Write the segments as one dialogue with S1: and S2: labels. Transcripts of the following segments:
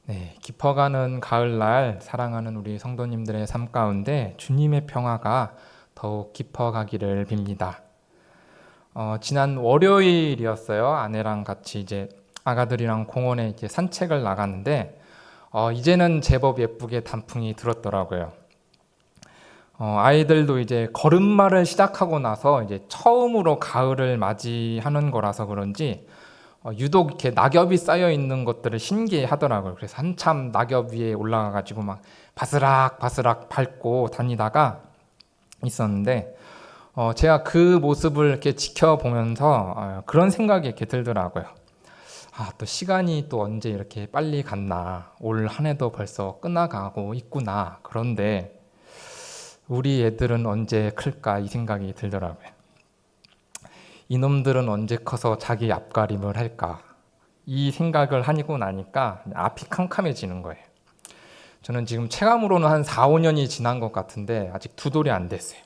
S1: 네, 깊어가는 가을날 사랑하는 우리 성도님들의 삶 가운데 주님의 평화가 더욱 깊어가기를 빕니다. 지난 월요일이었어요. 아내랑 같이 이제 아가들이랑 공원에 이제 산책을 나갔는데 이제는 제법 예쁘게 단풍이 들었더라고요. 아이들도 이제 걸음마를 시작하고 나서 이제 처음으로 가을을 맞이하는 거라서 그런지 유독 이렇게 낙엽이 쌓여 있는 것들을 신기해 하더라고요. 그래서 한참 낙엽 위에 올라가 가지고 막 바스락 바스락 밟고 다니다가 있었는데 제가 그 모습을 이렇게 지켜보면서 그런 생각이 이렇게 들더라고요. 또 시간이 또 언제 이렇게 빨리 갔나. 올 한 해도 벌써 끝나가고 있구나. 그런데 우리 애들은 언제 클까 이 생각이 들더라고요. 이놈들은 언제 커서 자기 앞가림을 할까? 이 생각을 하고 나니까 앞이 캄캄해지는 거예요. 저는 지금 체감으로는 한 4, 5년이 지난 것 같은데 아직 두 돌이 안 됐어요.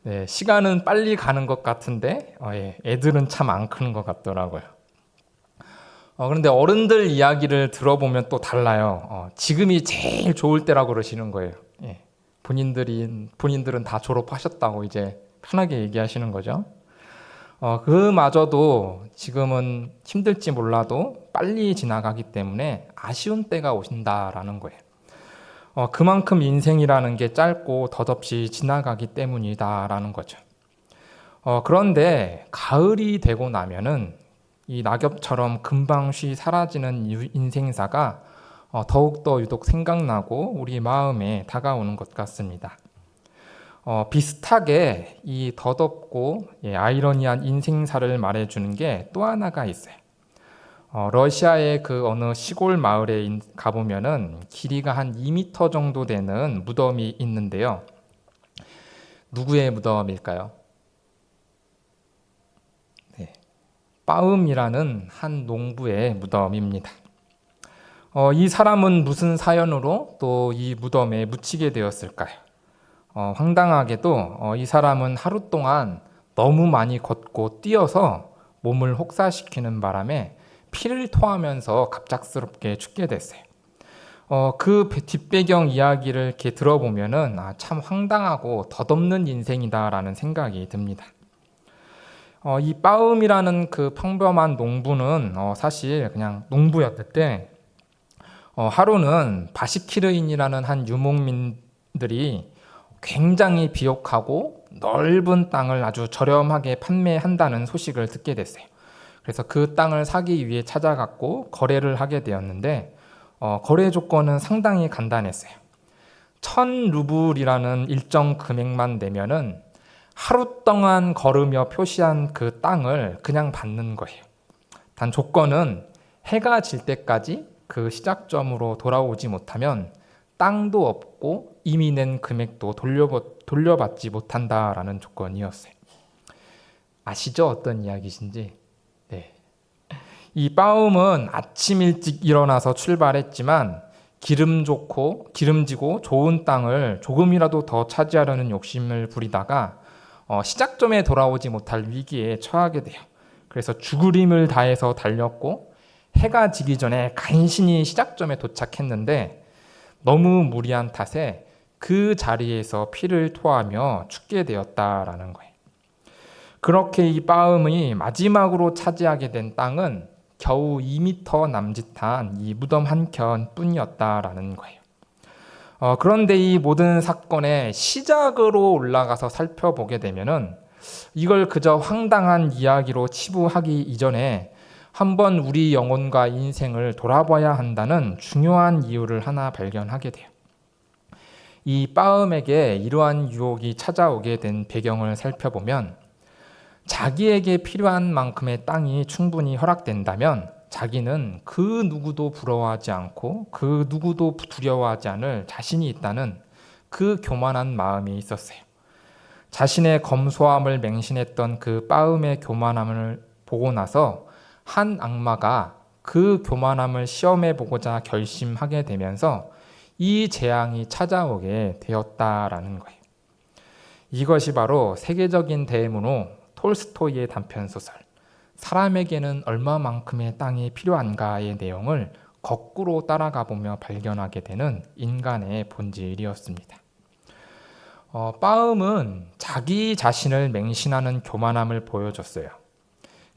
S1: 네, 시간은 빨리 가는 것 같은데 애들은 참 안 크는 것 같더라고요. 그런데 어른들 이야기를 들어보면 또 달라요. 지금이 제일 좋을 때라고 그러시는 거예요. 본인들은 다 졸업하셨다고 이제 편하게 얘기하시는 거죠. 그마저도 지금은 힘들지 몰라도 빨리 지나가기 때문에 아쉬운 때가 오신다라는 거예요. 그만큼 인생이라는 게 짧고 덧없이 지나가기 때문이다라는 거죠. 그런데 가을이 되고 나면은 이 낙엽처럼 금방 사라지는 인생사가 더욱더 유독 생각나고 우리 마음에 다가오는 것 같습니다. 비슷하게 이 덧없고 아이러니한 인생사를 말해주는 게 또 하나가 있어요. 러시아의 그 어느 시골 마을에 가보면은 길이가 한 2m 정도 되는 무덤이 있는데요. 누구의 무덤일까요? 네, 빠음이라는 한 농부의 무덤입니다. 이 사람은 무슨 사연으로 또 이 무덤에 묻히게 되었을까요? 황당하게도 이 사람은 하루 동안 너무 많이 걷고 뛰어서 몸을 혹사시키는 바람에 피를 토하면서 갑작스럽게 죽게 됐어요. 그 뒷배경 이야기를 이렇게 들어보면은 참 황당하고 덧없는 인생이다라는 생각이 듭니다. 이 빠음이라는 그 평범한 농부는 사실 그냥 농부였을 하루는 바시키르인이라는 한 유목민들이 굉장히 비옥하고 넓은 땅을 아주 저렴하게 판매한다는 소식을 듣게 됐어요. 그래서 그 땅을 사기 위해 찾아갔고 거래를 하게 되었는데 거래 조건은 상당히 간단했어요. 1000루블이라는 일정 금액만 내면은 하루 동안 걸으며 표시한 그 땅을 그냥 받는 거예요. 단 조건은 해가 질 때까지 그 시작점으로 돌아오지 못하면 땅도 없고 이미 낸 금액도 돌려받지 못한다라는 조건이었어요. 아시죠? 어떤 이야기신지? 네. 이 빠움은 아침 일찍 일어나서 출발했지만 기름지고 좋은 땅을 조금이라도 더 차지하려는 욕심을 부리다가 시작점에 돌아오지 못할 위기에 처하게 돼요. 그래서 죽을 힘을 다해서 달렸고 해가 지기 전에 간신히 시작점에 도착했는데 너무 무리한 탓에 그 자리에서 피를 토하며 죽게 되었다라는 거예요. 그렇게 이 빠음이 마지막으로 차지하게 된 땅은 겨우 2m 남짓한 이 무덤 한 켠 뿐이었다라는 거예요. 그런데 이 모든 사건의 시작으로 올라가서 살펴보게 되면은 이걸 그저 황당한 이야기로 치부하기 이전에 한번 우리 영혼과 인생을 돌아봐야 한다는 중요한 이유를 하나 발견하게 돼요. 이 빠음에게 이러한 유혹이 찾아오게 된 배경을 살펴보면 자기에게 필요한 만큼의 땅이 충분히 허락된다면 자기는 그 누구도 부러워하지 않고 그 누구도 두려워하지 않을 자신이 있다는 그 교만한 마음이 있었어요. 자신의 검소함을 맹신했던 그 빠음의 교만함을 보고 나서 한 악마가 그 교만함을 시험해 보고자 결심하게 되면서 이 재앙이 찾아오게 되었다라는 거예요. 이것이 바로 세계적인 대문호 톨스토이의 단편소설 사람에게는 얼마만큼의 땅이 필요한가의 내용을 거꾸로 따라가 보며 발견하게 되는 인간의 본질이었습니다. 빠음은 자기 자신을 맹신하는 교만함을 보여줬어요.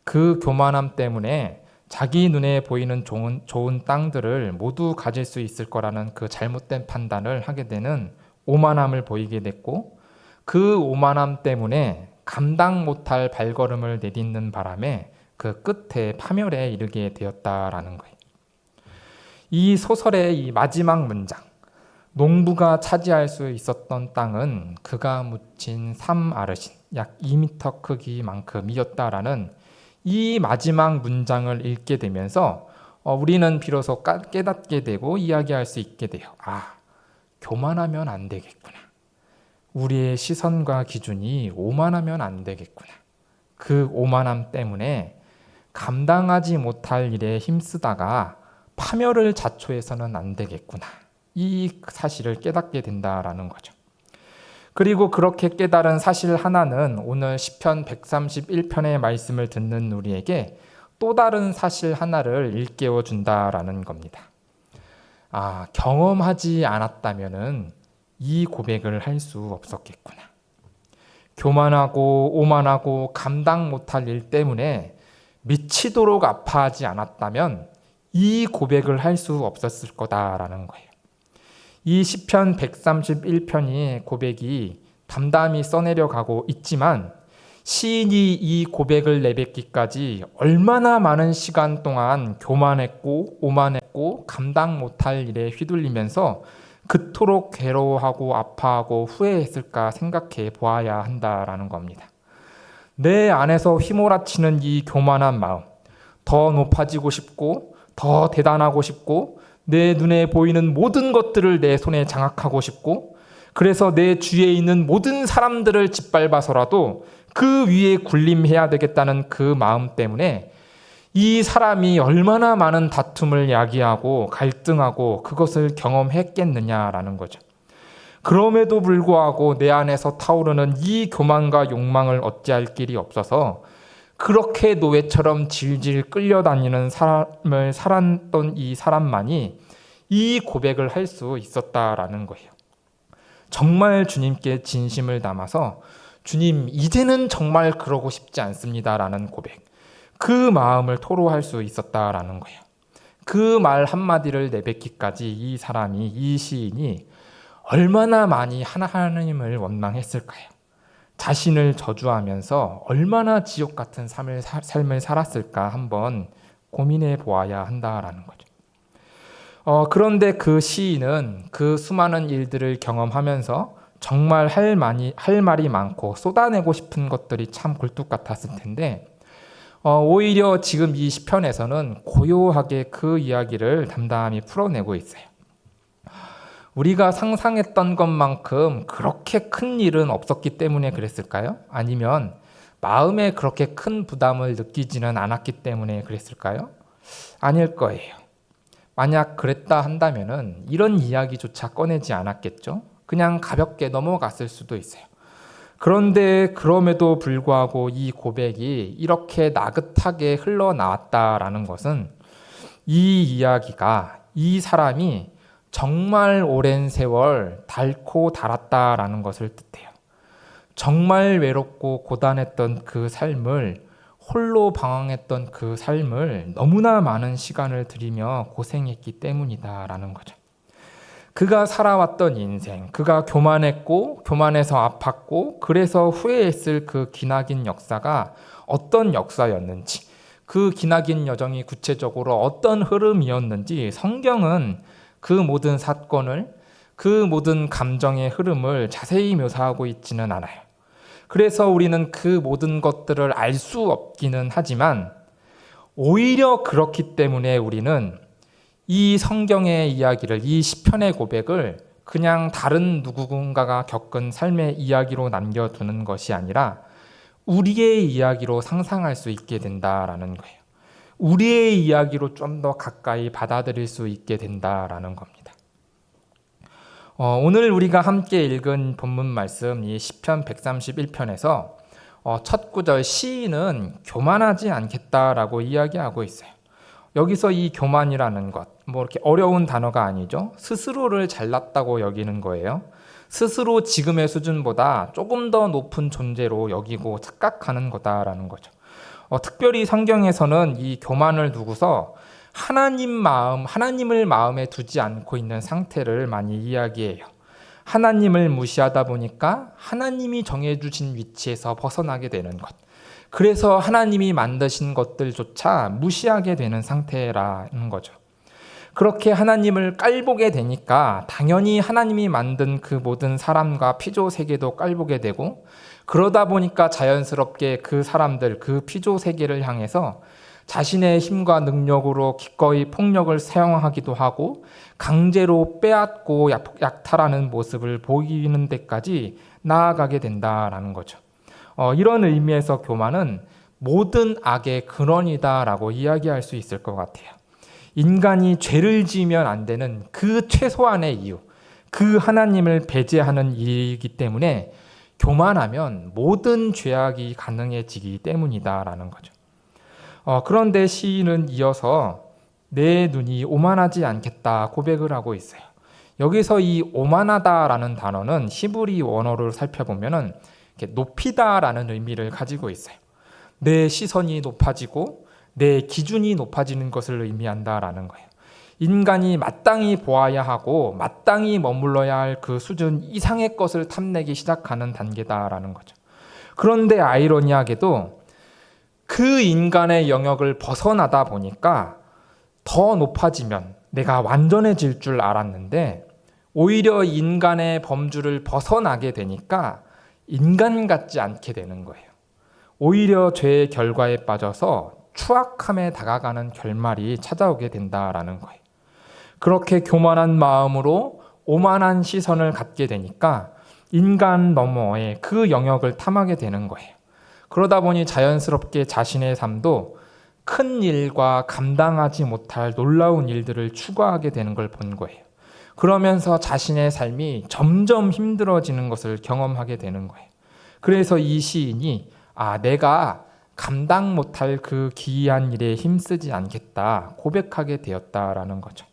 S1: 그 교만함 때문에 자기 눈에 보이는 좋은 땅들을 모두 가질 수 있을 거라는 그 잘못된 판단을 하게 되는 오만함을 보이게 됐고, 그 오만함 때문에 감당 못할 발걸음을 내딛는 바람에 그 끝에 파멸에 이르게 되었다라는 거예요. 이 소설의 이 마지막 문장, 농부가 차지할 수 있었던 땅은 그가 묻힌 3아르신, 약 2m 크기만큼이었다라는 이 마지막 문장을 읽게 되면서 우리는 비로소 깨닫게 되고 이야기할 수 있게 돼요. 교만하면 안 되겠구나. 우리의 시선과 기준이 오만하면 안 되겠구나. 그 오만함 때문에 감당하지 못할 일에 힘쓰다가 파멸을 자초해서는 안 되겠구나. 이 사실을 깨닫게 된다라는 거죠. 그리고 그렇게 깨달은 사실 하나는 오늘 시편 131편의 말씀을 듣는 우리에게 또 다른 사실 하나를 일깨워 준다라는 겁니다. 경험하지 않았다면은 이 고백을 할 수 없었겠구나. 교만하고 오만하고 감당 못할 일 때문에 미치도록 아파하지 않았다면 이 고백을 할 수 없었을 거다라는 거예요. 이 시편 131편의 고백이 담담히 써내려가고 있지만 시인이 이 고백을 내뱉기까지 얼마나 많은 시간 동안 교만했고 오만했고 감당 못할 일에 휘둘리면서 그토록 괴로워하고 아파하고 후회했을까 생각해 보아야 한다라는 겁니다. 내 안에서 휘몰아치는 이 교만한 마음, 더 높아지고 싶고 더 대단하고 싶고 내 눈에 보이는 모든 것들을 내 손에 장악하고 싶고, 그래서 내 주위에 있는 모든 사람들을 짓밟아서라도 그 위에 군림해야 되겠다는 그 마음 때문에 이 사람이 얼마나 많은 다툼을 야기하고 갈등하고 그것을 경험했겠느냐라는 거죠. 그럼에도 불구하고 내 안에서 타오르는 이 교만과 욕망을 어찌할 길이 없어서 그렇게 노예처럼 질질 끌려다니는 삶을 살았던 이 사람만이 이 고백을 할 수 있었다라는 거예요. 정말 주님께 진심을 담아서 주님, 이제는 정말 그러고 싶지 않습니다라는 고백, 그 마음을 토로할 수 있었다라는 거예요. 그 말 한마디를 내뱉기까지 이 사람이, 이 시인이 얼마나 많이 하나님을 원망했을까요? 자신을 저주하면서 얼마나 지옥 같은 삶을 살았을까 한번 고민해 보아야 한다라는 거죠. 그런데 그 시인은 그 수많은 일들을 경험하면서 정말 할 말이 많고 쏟아내고 싶은 것들이 참 굴뚝 같았을 텐데 오히려 지금 이 시편에서는 고요하게 그 이야기를 담담히 풀어내고 있어요. 우리가 상상했던 것만큼 그렇게 큰 일은 없었기 때문에 그랬을까요? 아니면 마음에 그렇게 큰 부담을 느끼지는 않았기 때문에 그랬을까요? 아닐 거예요. 만약 그랬다 한다면은 이런 이야기조차 꺼내지 않았겠죠? 그냥 가볍게 넘어갔을 수도 있어요. 그런데 그럼에도 불구하고 이 고백이 이렇게 나긋하게 흘러나왔다라는 것은 이 이야기가 이 사람이 정말 오랜 세월 닳고 닳았다라는 것을 뜻해요. 정말 외롭고 고단했던 그 삶을, 홀로 방황했던 그 삶을 너무나 많은 시간을 들이며 고생했기 때문이다라는 거죠. 그가 살아왔던 인생, 그가 교만했고 교만해서 아팠고 그래서 후회했을 그 기나긴 역사가 어떤 역사였는지, 그 기나긴 여정이 구체적으로 어떤 흐름이었는지 성경은 그 모든 사건을, 그 모든 감정의 흐름을 자세히 묘사하고 있지는 않아요. 그래서 우리는 그 모든 것들을 알 수 없기는 하지만 오히려 그렇기 때문에 우리는 이 성경의 이야기를, 이 시편의 고백을 그냥 다른 누군가가 겪은 삶의 이야기로 남겨두는 것이 아니라 우리의 이야기로 상상할 수 있게 된다라는 거예요. 우리의 이야기로 좀 더 가까이 받아들일 수 있게 된다라는 겁니다. 오늘 우리가 함께 읽은 본문 말씀, 이 시편 131편에서 첫 구절 시인은 교만하지 않겠다라고 이야기하고 있어요. 여기서 이 교만이라는 것, 뭐 이렇게 어려운 단어가 아니죠. 스스로를 잘났다고 여기는 거예요. 스스로 지금의 수준보다 조금 더 높은 존재로 여기고 착각하는 거다라는 거죠. 특별히 성경에서는 이 교만을 두고서 하나님을 마음에 두지 않고 있는 상태를 많이 이야기해요. 하나님을 무시하다 보니까 하나님이 정해주신 위치에서 벗어나게 되는 것. 그래서 하나님이 만드신 것들조차 무시하게 되는 상태라는 거죠. 그렇게 하나님을 깔보게 되니까 당연히 하나님이 만든 그 모든 사람과 피조 세계도 깔보게 되고, 그러다 보니까 자연스럽게 그 사람들, 그 피조 세계를 향해서 자신의 힘과 능력으로 기꺼이 폭력을 사용하기도 하고 강제로 빼앗고 약탈하는 모습을 보이는 데까지 나아가게 된다라는 거죠. 이런 의미에서 교만은 모든 악의 근원이다라고 이야기할 수 있을 것 같아요. 인간이 죄를 지으면 안 되는 그 최소한의 이유, 그 하나님을 배제하는 일이기 때문에 교만하면 모든 죄악이 가능해지기 때문이다라는 거죠. 그런데 시인은 이어서 내 눈이 오만하지 않겠다 고백을 하고 있어요. 여기서 이 오만하다라는 단어는 히브리 원어를 살펴보면은 높이다라는 의미를 가지고 있어요. 내 시선이 높아지고 내 기준이 높아지는 것을 의미한다라는 거예요. 인간이 마땅히 보아야 하고 마땅히 머물러야 할 그 수준 이상의 것을 탐내기 시작하는 단계다라는 거죠. 그런데 아이러니하게도 그 인간의 영역을 벗어나다 보니까 더 높아지면 내가 완전해질 줄 알았는데 오히려 인간의 범주를 벗어나게 되니까 인간 같지 않게 되는 거예요. 오히려 죄의 결과에 빠져서 추악함에 다가가는 결말이 찾아오게 된다라는 거예요. 그렇게 교만한 마음으로 오만한 시선을 갖게 되니까 인간 너머의 그 영역을 탐하게 되는 거예요. 그러다 보니 자연스럽게 자신의 삶도 큰 일과 감당하지 못할 놀라운 일들을 추구하게 되는 걸 본 거예요. 그러면서 자신의 삶이 점점 힘들어지는 것을 경험하게 되는 거예요. 그래서 이 시인이 내가 감당 못할 그 기이한 일에 힘쓰지 않겠다 고백하게 되었다라는 거죠.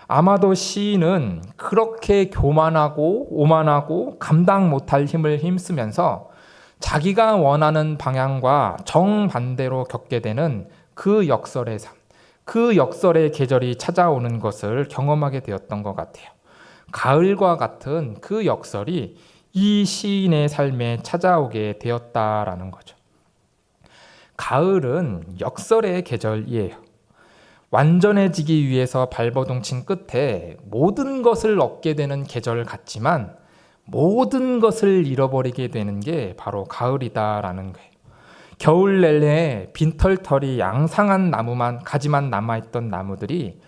S1: 아마도 시인은 그렇게 교만하고 오만하고 감당 못할 힘을 힘쓰면서 자기가 원하는 방향과 정반대로 겪게 되는 그 역설의 삶, 그 역설의 계절이 찾아오는 것을 경험하게 되었던 것 같아요. 가을과 같은 그 역설이 이 시인의 삶에 찾아오게 되었다라는 거죠. 가을은 역설의 계절이에요. 완전해지기 위해서 발버둥친 끝에 모든 것을 얻게 되는 계절 같지만 모든 것을 잃어버리게 되는 게 바로 가을이다라는 거예요. 겨울 내내 빈털털이 양상한 가지만 남아있던 나무들이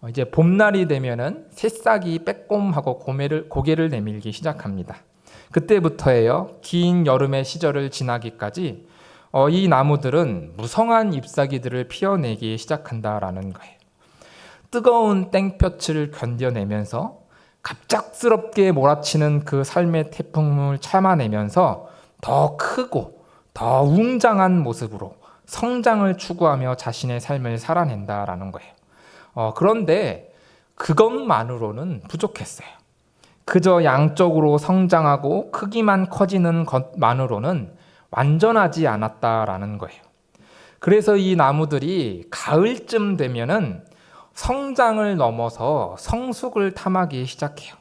S1: 이제 봄날이 되면은 새싹이 빼꼼하고 고개를 내밀기 시작합니다. 그때부터예요. 긴 여름의 시절을 지나기까지 이 나무들은 무성한 잎사귀들을 피어내기 시작한다라는 거예요. 뜨거운 땡볕을 견뎌내면서 갑작스럽게 몰아치는 그 삶의 태풍을 참아내면서 더 크고 더 웅장한 모습으로 성장을 추구하며 자신의 삶을 살아낸다라는 거예요. 그런데 그것만으로는 부족했어요. 그저 양적으로 성장하고 크기만 커지는 것만으로는 완전하지 않았다라는 거예요. 그래서 이 나무들이 가을쯤 되면은 성장을 넘어서 성숙을 탐하기 시작해요.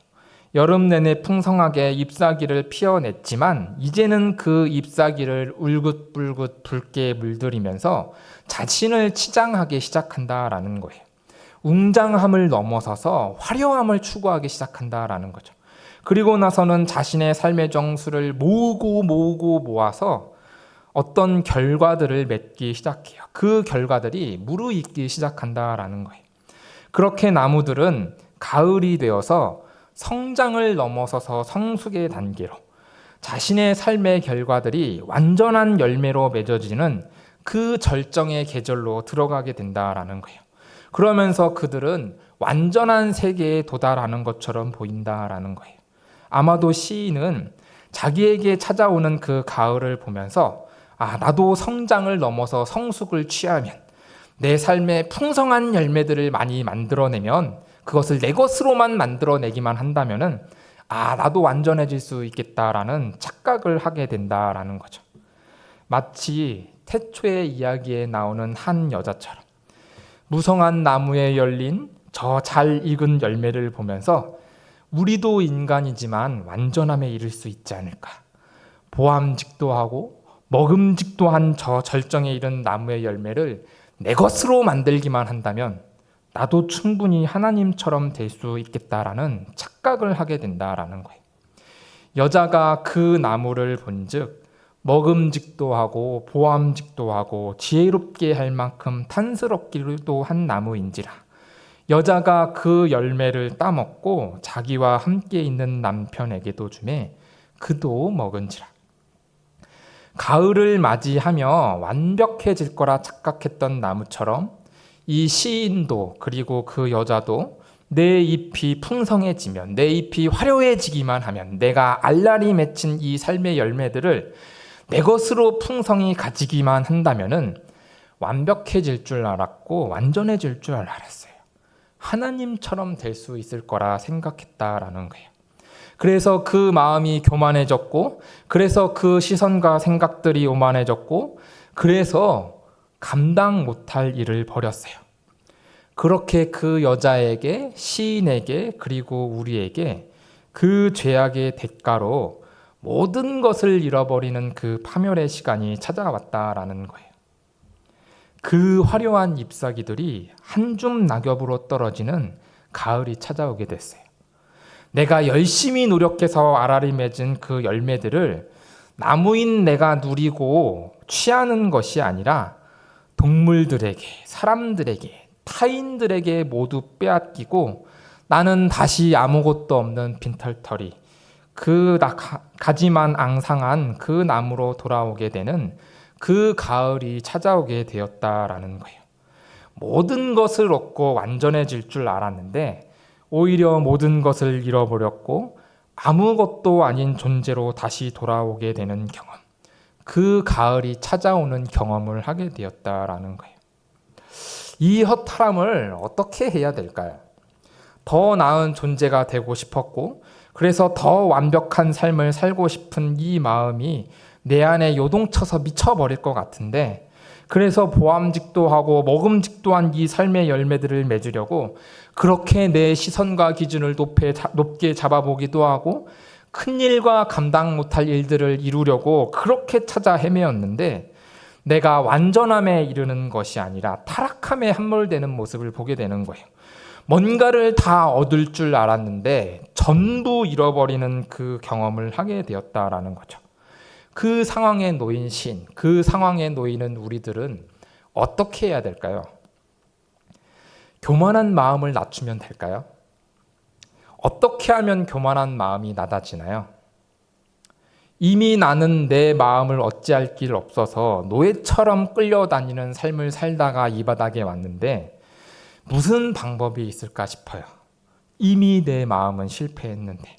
S1: 여름 내내 풍성하게 잎사귀를 피어냈지만 이제는 그 잎사귀를 울긋불긋 붉게 물들이면서 자신을 치장하기 시작한다라는 거예요. 웅장함을 넘어서서 화려함을 추구하기 시작한다라는 거죠. 그리고 나서는 자신의 삶의 정수를 모으고 모아서 어떤 결과들을 맺기 시작해요. 그 결과들이 무르익기 시작한다라는 거예요. 그렇게 나무들은 가을이 되어서 성장을 넘어서서 성숙의 단계로 자신의 삶의 결과들이 완전한 열매로 맺어지는 그 절정의 계절로 들어가게 된다라는 거예요. 그러면서 그들은 완전한 세계에 도달하는 것처럼 보인다라는 거예요. 아마도 시인은 자기에게 찾아오는 그 가을을 보면서 나도 성장을 넘어서 성숙을 취하면 내 삶에 풍성한 열매들을 많이 만들어내면 그것을 내 것으로만 만들어내기만 한다면은 나도 완전해질 수 있겠다라는 착각을 하게 된다라는 거죠. 마치 태초의 이야기에 나오는 한 여자처럼 무성한 나무에 열린 저 잘 익은 열매를 보면서 우리도 인간이지만 완전함에 이를 수 있지 않을까. 보암직도 하고 먹음직도 한 저 절정에 이른 나무의 열매를 내 것으로 만들기만 한다면 나도 충분히 하나님처럼 될 수 있겠다라는 착각을 하게 된다라는 거예요. 여자가 그 나무를 본즉 먹음직도 하고 보암직도 하고 지혜롭게 할 만큼 탄스럽기도 한 나무인지라 여자가 그 열매를 따먹고 자기와 함께 있는 남편에게도 주매 그도 먹은지라. 가을을 맞이하며 완벽해질 거라 착각했던 나무처럼 이 시인도 그리고 그 여자도 내 잎이 풍성해지면 내 잎이 화려해지기만 하면 내가 알알이 맺힌 이 삶의 열매들을 내 것으로 풍성히 가지기만 한다면은 완벽해질 줄 알았고 완전해질 줄 알았어요. 하나님처럼 될 수 있을 거라 생각했다라는 거예요. 그래서 그 마음이 교만해졌고 그래서 그 시선과 생각들이 오만해졌고 그래서 감당 못할 일을 벌였어요. 그렇게 그 여자에게 시인에게 그리고 우리에게 그 죄악의 대가로 모든 것을 잃어버리는 그 파멸의 시간이 찾아왔다라는 거예요. 그 화려한 잎사귀들이 한 줌 낙엽으로 떨어지는 가을이 찾아오게 됐어요. 내가 열심히 노력해서 알알이 맺은 그 열매들을 나무인 내가 누리고 취하는 것이 아니라 동물들에게, 사람들에게, 타인들에게 모두 빼앗기고 나는 다시 아무것도 없는 빈털터리, 그 가지만 앙상한 그 나무로 돌아오게 되는 그 가을이 찾아오게 되었다라는 거예요. 모든 것을 얻고 완전해질 줄 알았는데 오히려 모든 것을 잃어버렸고 아무것도 아닌 존재로 다시 돌아오게 되는 경험. 그 가을이 찾아오는 경험을 하게 되었다라는 거예요. 이 허탈함을 어떻게 해야 될까요? 더 나은 존재가 되고 싶었고 그래서 더 완벽한 삶을 살고 싶은 이 마음이 내 안에 요동쳐서 미쳐버릴 것 같은데 그래서 보암직도 하고 먹음직도 한 이 삶의 열매들을 맺으려고 그렇게 내 시선과 기준을 높게 잡아보기도 하고 큰일과 감당 못할 일들을 이루려고 그렇게 찾아 헤매었는데 내가 완전함에 이르는 것이 아니라 타락함에 함몰되는 모습을 보게 되는 거예요. 뭔가를 다 얻을 줄 알았는데 전부 잃어버리는 그 경험을 하게 되었다라는 거죠. 그 상황에 놓인 신, 그 상황에 놓이는 우리들은 어떻게 해야 될까요? 교만한 마음을 낮추면 될까요? 어떻게 하면 교만한 마음이 낮아지나요? 이미 나는 내 마음을 어찌할 길 없어서 노예처럼 끌려다니는 삶을 살다가 이 바닥에 왔는데 무슨 방법이 있을까 싶어요. 이미 내 마음은 실패했는데.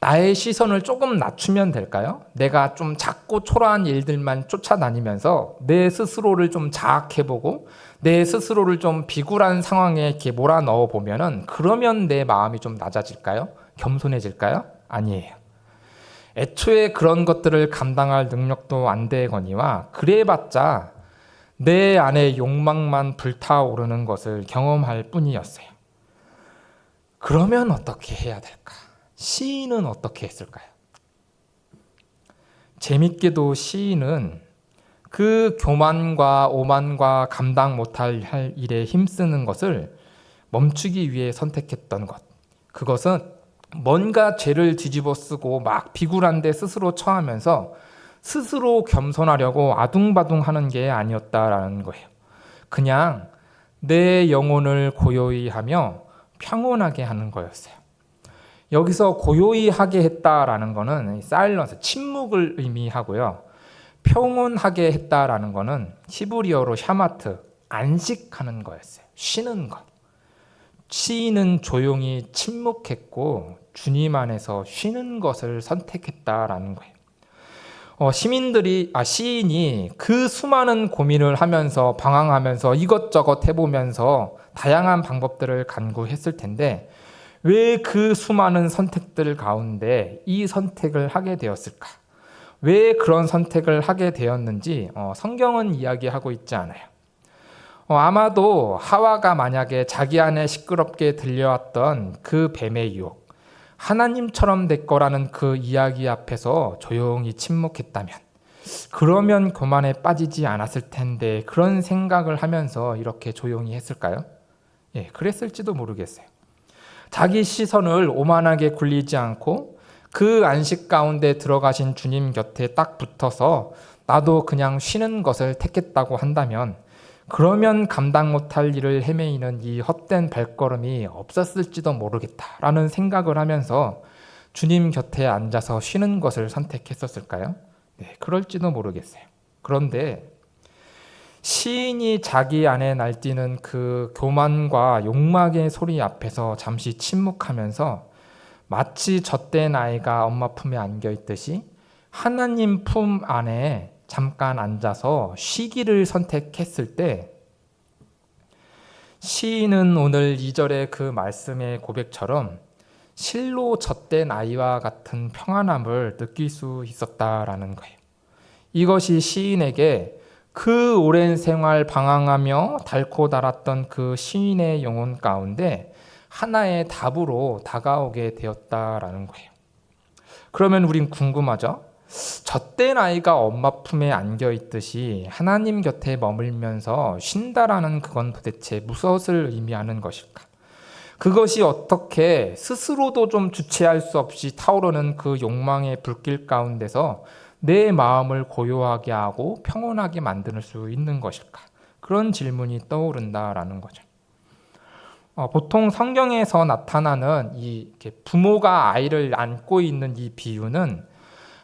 S1: 나의 시선을 조금 낮추면 될까요? 내가 좀 작고 초라한 일들만 쫓아다니면서 내 스스로를 좀 자학해보고 내 스스로를 좀 비굴한 상황에 이렇게 몰아넣어 보면은 그러면 내 마음이 좀 낮아질까요? 겸손해질까요? 아니에요. 애초에 그런 것들을 감당할 능력도 안 되거니와 그래봤자 내 안에 욕망만 불타오르는 것을 경험할 뿐이었어요. 그러면 어떻게 해야 될까? 시인은 어떻게 했을까요? 재밌게도 시인은 그 교만과 오만과 감당 못할 일에 힘쓰는 것을 멈추기 위해 선택했던 것. 그것은 뭔가 죄를 뒤집어 쓰고 막 비굴한데 스스로 처하면서 스스로 겸손하려고 아둥바둥하는 게 아니었다라는 거예요. 그냥 내 영혼을 고요히 하며 평온하게 하는 거였어요. 여기서 고요히 하게 했다라는 거는 사일런스, 침묵을 의미하고요. 평온하게 했다라는 거는 히브리어로 샤마트, 안식하는 거였어요. 쉬는 것. 시인은 조용히 침묵했고 주님 안에서 쉬는 것을 선택했다라는 거예요. 시인이 그 수많은 고민을 하면서 방황하면서 이것저것 해보면서 다양한 방법들을 간구했을 텐데 왜 그 수많은 선택들 가운데 이 선택을 하게 되었을까? 왜 그런 선택을 하게 되었는지 성경은 이야기하고 있지 않아요. 아마도 하와가 만약에 자기 안에 시끄럽게 들려왔던 그 뱀의 유혹, 하나님처럼 될 거라는 그 이야기 앞에서 조용히 침묵했다면, 그러면 교만에 빠지지 않았을 텐데 그런 생각을 하면서 이렇게 조용히 했을까요? 예, 그랬을지도 모르겠어요. 자기 시선을 오만하게 굴리지 않고 그 안식 가운데 들어가신 주님 곁에 딱 붙어서 나도 그냥 쉬는 것을 택했다고 한다면 그러면 감당 못할 일을 헤매이는 이 헛된 발걸음이 없었을지도 모르겠다라는 생각을 하면서 주님 곁에 앉아서 쉬는 것을 선택했었을까요? 네, 그럴지도 모르겠어요. 그런데 시인이 자기 안에 날뛰는 그 교만과 욕망의 소리 앞에서 잠시 침묵하면서 마치 젖된 아이가 엄마 품에 안겨 있듯이 하나님 품 안에 잠깐 앉아서 쉬기를 선택했을 때 시인은 오늘 2절의 그 말씀의 고백처럼 실로 젖된 아이와 같은 평안함을 느낄 수 있었다라는 거예요. 이것이 시인에게 그 오랜 생활 방황하며 닳고 닳았던 그 시인의 영혼 가운데 하나의 답으로 다가오게 되었다라는 거예요. 그러면 우린 궁금하죠? 젖된 아이가 엄마 품에 안겨 있듯이 하나님 곁에 머물면서 쉰다라는 그건 도대체 무엇을 의미하는 것일까? 그것이 어떻게 스스로도 좀 주체할 수 없이 타오르는 그 욕망의 불길 가운데서 내 마음을 고요하게 하고 평온하게 만들 수 있는 것일까? 그런 질문이 떠오른다라는 거죠. 보통 성경에서 나타나는 이렇게 부모가 아이를 안고 있는 이 비유는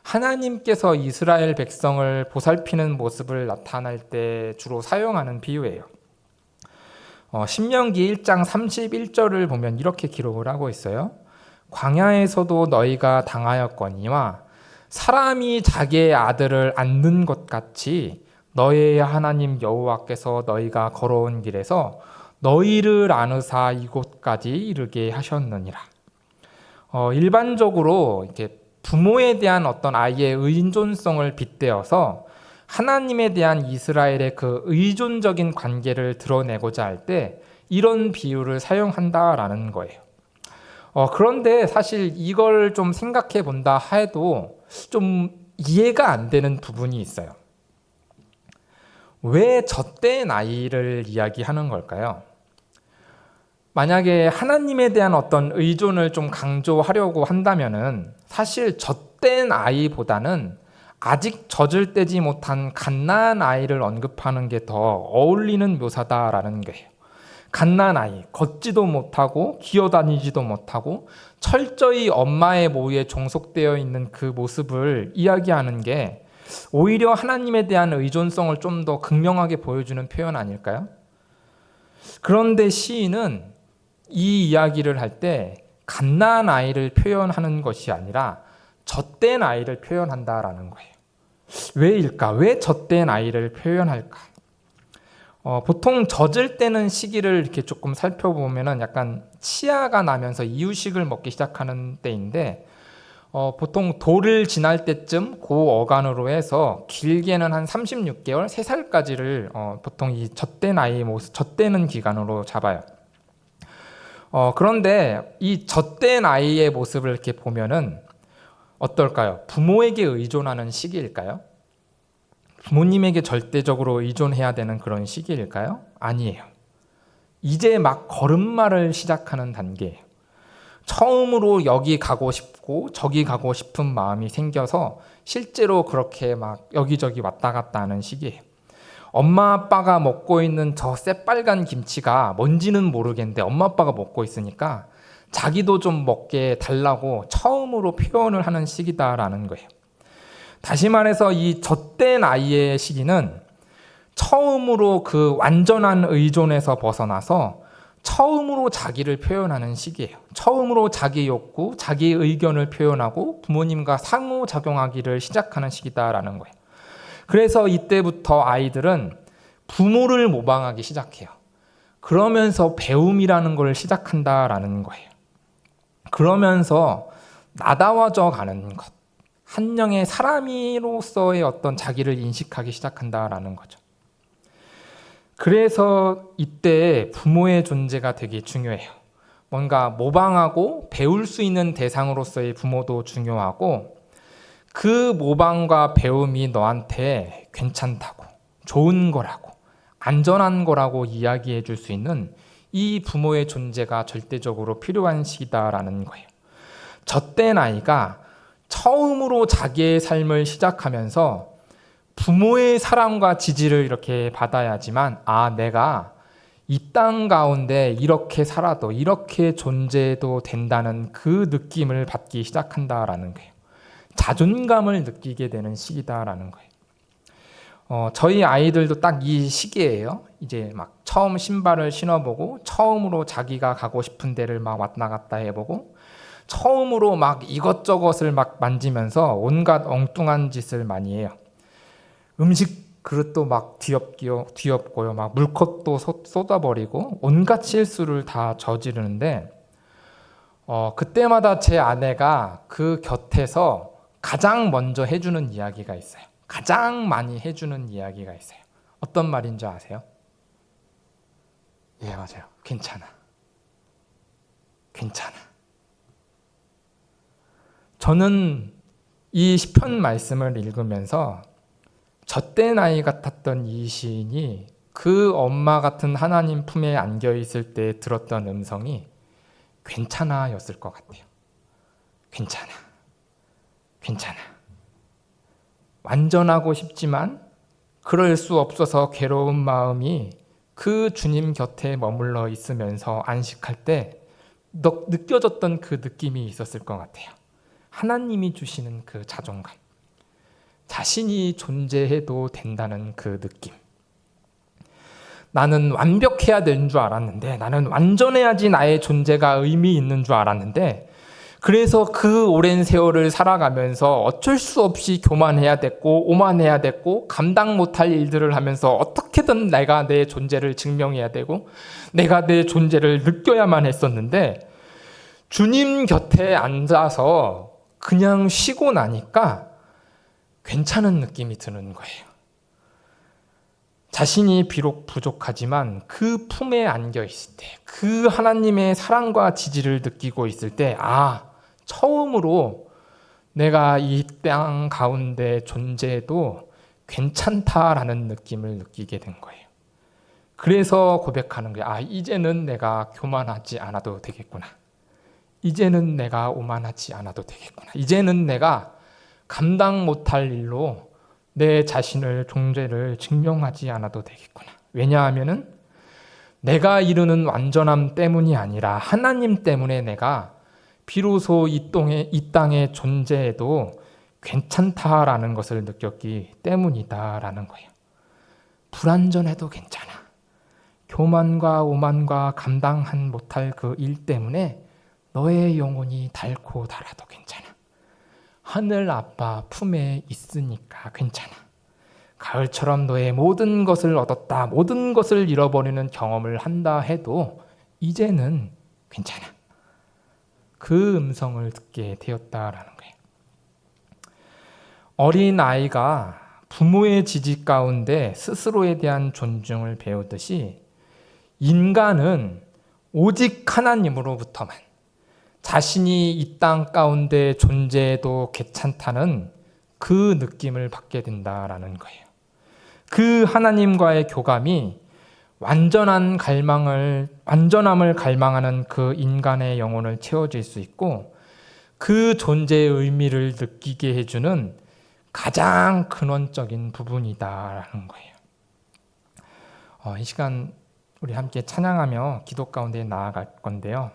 S1: 하나님께서 이스라엘 백성을 보살피는 모습을 나타낼 때 주로 사용하는 비유예요. 신명기 1장 31절을 보면 이렇게 기록을 하고 있어요. 광야에서도 너희가 당하였거니와 사람이 자기의 아들을 안는 것 같이 너희의 하나님 여호와께서 너희가 걸어온 길에서 너희를 안으사 이곳까지 이르게 하셨느니라. 일반적으로 이렇게 부모에 대한 어떤 아이의 의존성을 빗대어서 하나님에 대한 이스라엘의 그 의존적인 관계를 드러내고자 할 때 이런 비유를 사용한다라는 거예요. 그런데 사실 이걸 좀 생각해 본다 해도 좀 이해가 안 되는 부분이 있어요. 왜 젖된 아이를 이야기하는 걸까요? 만약에 하나님에 대한 어떤 의존을 좀 강조하려고 한다면은 사실 젖된 아이보다는 아직 젖을 떼지 못한 갓난 아이를 언급하는 게 더 어울리는 묘사다라는 거예요. 갓난 아이, 걷지도 못하고 기어다니지도 못하고 철저히 엄마의 모유에 종속되어 있는 그 모습을 이야기하는 게 오히려 하나님에 대한 의존성을 좀 더 극명하게 보여주는 표현 아닐까요? 그런데 시인은 이 이야기를 할 때 갓난 아이를 표현하는 것이 아니라 젖된 아이를 표현한다라는 거예요. 왜일까? 왜 젖된 아이를 표현할까? 보통 젖을 때는 시기를 이렇게 조금 살펴보면은 약간 치아가 나면서 이유식을 먹기 시작하는 때인데, 보통 돌을 지날 때쯤 고 어간으로 해서 길게는 한 36개월, 3살까지를 보통 이 젖된 아이의 모습, 젖대는 기간으로 잡아요. 그런데 이 젖된 아이의 모습을 이렇게 보면은 어떨까요? 부모에게 의존하는 시기일까요? 부모님에게 절대적으로 의존해야 되는 그런 시기일까요? 아니에요. 이제 막 걸음마를 시작하는 단계예요. 처음으로 여기 가고 싶고 저기 가고 싶은 마음이 생겨서 실제로 그렇게 막 여기저기 왔다 갔다 하는 시기예요. 엄마 아빠가 먹고 있는 저 새빨간 김치가 뭔지는 모르겠는데 엄마 아빠가 먹고 있으니까 자기도 좀 먹게 달라고 처음으로 표현을 하는 시기다라는 거예요. 다시 말해서 이 젖된 아이의 시기는 처음으로 그 완전한 의존에서 벗어나서 처음으로 자기를 표현하는 시기예요. 처음으로 자기 욕구, 자기 의견을 표현하고 부모님과 상호작용하기를 시작하는 시기다라는 거예요. 그래서 이때부터 아이들은 부모를 모방하기 시작해요. 그러면서 배움이라는 걸 시작한다라는 거예요. 그러면서 나다워져 가는 것, 한영의 사람으로서의 어떤 자기를 인식하기 시작한다라는 거죠. 그래서 이때 부모의 존재가 되게 중요해요. 뭔가 모방하고 배울 수 있는 대상으로서의 부모도 중요하고, 그 모방과 배움이 너한테 괜찮다고, 좋은 거라고, 안전한 거라고 이야기해 줄 수 있는 이 부모의 존재가 절대적으로 필요한 시기다라는 거예요. 젖된 아이가 처음으로 자기의 삶을 시작하면서 부모의 사랑과 지지를 이렇게 받아야지만, 내가 이 땅 가운데 이렇게 살아도 이렇게 존재해도 된다는 그 느낌을 받기 시작한다라는 거예요. 자존감을 느끼게 되는 시기다라는 거예요. 저희 아이들도 딱 이 시기예요. 이제 막 처음 신발을 신어보고, 처음으로 자기가 가고 싶은 데를 막 왔다 갔다 해보고, 처음으로 막 이것저것을 막 만지면서 온갖 엉뚱한 짓을 많이 해요. 음식 그릇도 막 뒤엎고요. 막 물컵도 쏟아버리고 온갖 실수를 다 저지르는데, 그때마다 제 아내가 그 곁에서 가장 먼저 해주는 이야기가 있어요. 가장 많이 해주는 이야기가 있어요. 어떤 말인 줄 아세요? 예, 맞아요. 괜찮아. 괜찮아. 저는 이 시편 말씀을 읽으면서 젖된 아이 같았던 이 시인이 그 엄마 같은 하나님 품에 안겨 있을 때 들었던 음성이 괜찮아 였을 것 같아요. 괜찮아. 괜찮아. 완전하고 싶지만 그럴 수 없어서 괴로운 마음이 그 주님 곁에 머물러 있으면서 안식할 때 느껴졌던 그 느낌이 있었을 것 같아요. 하나님이 주시는 그 자존감, 자신이 존재해도 된다는 그 느낌. 나는 완벽해야 되는 줄 알았는데, 나는 완전해야지 나의 존재가 의미 있는 줄 알았는데, 그래서 그 오랜 세월을 살아가면서 어쩔 수 없이 교만해야 됐고 오만해야 됐고 감당 못할 일들을 하면서 어떻게든 내가 내 존재를 증명해야 되고 내가 내 존재를 느껴야만 했었는데, 주님 곁에 앉아서 그냥 쉬고 나니까 괜찮은 느낌이 드는 거예요. 자신이 비록 부족하지만 그 품에 안겨 있을 때, 그 하나님의 사랑과 지지를 느끼고 있을 때, 처음으로 내가 이 땅 가운데 존재해도 괜찮다라는 느낌을 느끼게 된 거예요. 그래서 고백하는 거예요. 이제는 내가 교만하지 않아도 되겠구나. 이제는 내가 오만하지 않아도 되겠구나. 이제는 내가 감당 못할 일로 내 자신을 존재를 증명하지 않아도 되겠구나. 왜냐하면은 내가 이루는 완전함 때문이 아니라 하나님 때문에 내가 비로소 이 땅에 존재해도 괜찮다라는 것을 느꼈기 때문이다라는 거예요. 불완전해도 괜찮아. 교만과 오만과 감당한 못할 그 일 때문에 너의 영혼이 닳고 닳아도 괜찮아. 하늘 아빠 품에 있으니까 괜찮아. 가을처럼 너의 모든 것을 얻었다, 모든 것을 잃어버리는 경험을 한다 해도 이제는 괜찮아. 그 음성을 듣게 되었다라는 거예요. 어린 아이가 부모의 지지 가운데 스스로에 대한 존중을 배우듯이, 인간은 오직 하나님으로부터만 자신이 이 땅 가운데 존재해도 괜찮다는 그 느낌을 받게 된다라는 거예요. 그 하나님과의 교감이 완전함을 갈망하는 그 인간의 영혼을 채워질 수 있고, 그 존재의 의미를 느끼게 해주는 가장 근원적인 부분이다라는 거예요. 이 시간 우리 함께 찬양하며 기도 가운데 나아갈 건데요.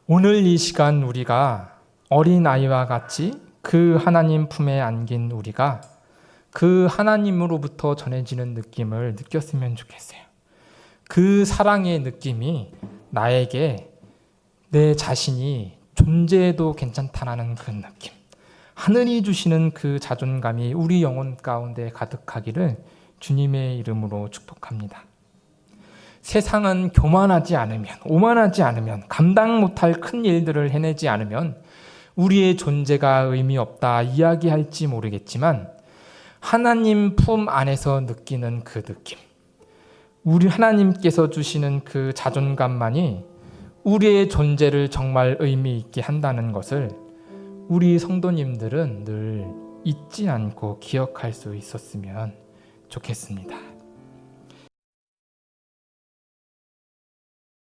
S1: 오늘 이 시간 우리가 어린아이와 같이 그 하나님 품에 안긴 우리가 그 하나님으로부터 전해지는 느낌을 느꼈으면 좋겠어요. 그 사랑의 느낌이 나에게 내 자신이 존재해도 괜찮다라는 그 느낌, 하늘이 주시는 그 자존감이 우리 영혼 가운데 가득하기를 주님의 이름으로 축복합니다. 세상은 교만하지 않으면, 오만하지 않으면, 감당 못할 큰 일들을 해내지 않으면 우리의 존재가 의미 없다 이야기할지 모르겠지만, 하나님 품 안에서 느끼는 그 느낌, 우리 하나님께서 주시는 그 자존감만이 우리의 존재를 정말 의미 있게 한다는 것을 우리 성도님들은 늘 잊지 않고 기억할 수 있었으면 좋겠습니다.